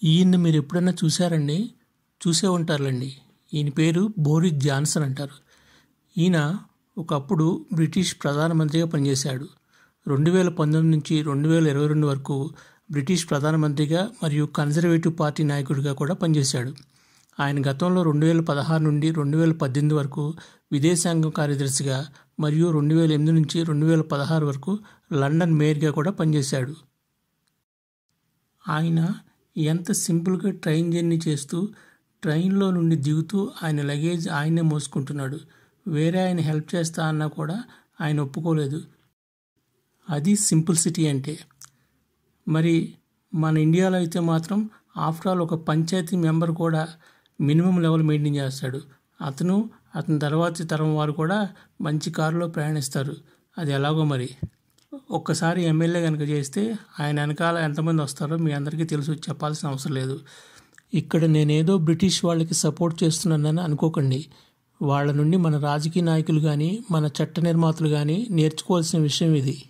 ఈయన్ని మీరు ఎప్పుడైనా చూసారండి? చూసే ఉంటారులేండి. ఈయన పేరు బోరిస్ జాన్సన్ అంటారు. ఈయన ఒకప్పుడు బ్రిటిష్ ప్రధానమంత్రిగా పనిచేశాడు. 2019 నుంచి 2022 వరకు బ్రిటిష్ ప్రధానమంత్రిగా మరియు కన్జర్వేటివ్ పార్టీ నాయకుడిగా కూడా పనిచేశాడు. ఆయన గతంలో 2016 నుండి 2018 వరకు విదేశాంగ కార్యదర్శిగా మరియు 2008 నుంచి 2016 వరకు లండన్ మేయర్గా కూడా పనిచేశాడు. ఆయన ఎంత సింపుల్గా ట్రైన్ జర్నీ చేస్తూ ట్రైన్లో నుండి దిగుతూ ఆయన లగేజ్ ఆయనే మోసుకుంటున్నాడు. వేరే ఆయన హెల్ప్ చేస్తా అన్నా కూడా ఆయన ఒప్పుకోలేదు. అది సింప్లిసిటీ అంటే. మరి మన ఇండియాలో అయితే మాత్రం ఆఫ్టర్ ఆల్ ఒక పంచాయతీ మెంబర్ కూడా మినిమం లెవెల్ మెయింటైన్ చేస్తాడు. అతని తర్వాతి తరం వారు కూడా మంచి కారులో ప్రయాణిస్తారు. అది ఎలాగో మరి. ఒక్కసారి ఎమ్మెల్యే కనుక చేస్తే ఆయన వెనకాల ఎంతమంది వస్తారో మీ అందరికీ తెలుసు, చెప్పాల్సిన అవసరం లేదు. ఇక్కడ నేనేదో బ్రిటిష్ వాళ్ళకి సపోర్ట్ చేస్తున్నానని అనుకోకండి. వాళ్ళ నుండి మన రాజకీయ నాయకులు కానీ మన చట్ట నిర్మాతలు కానీ నేర్చుకోవాల్సిన విషయం ఇది.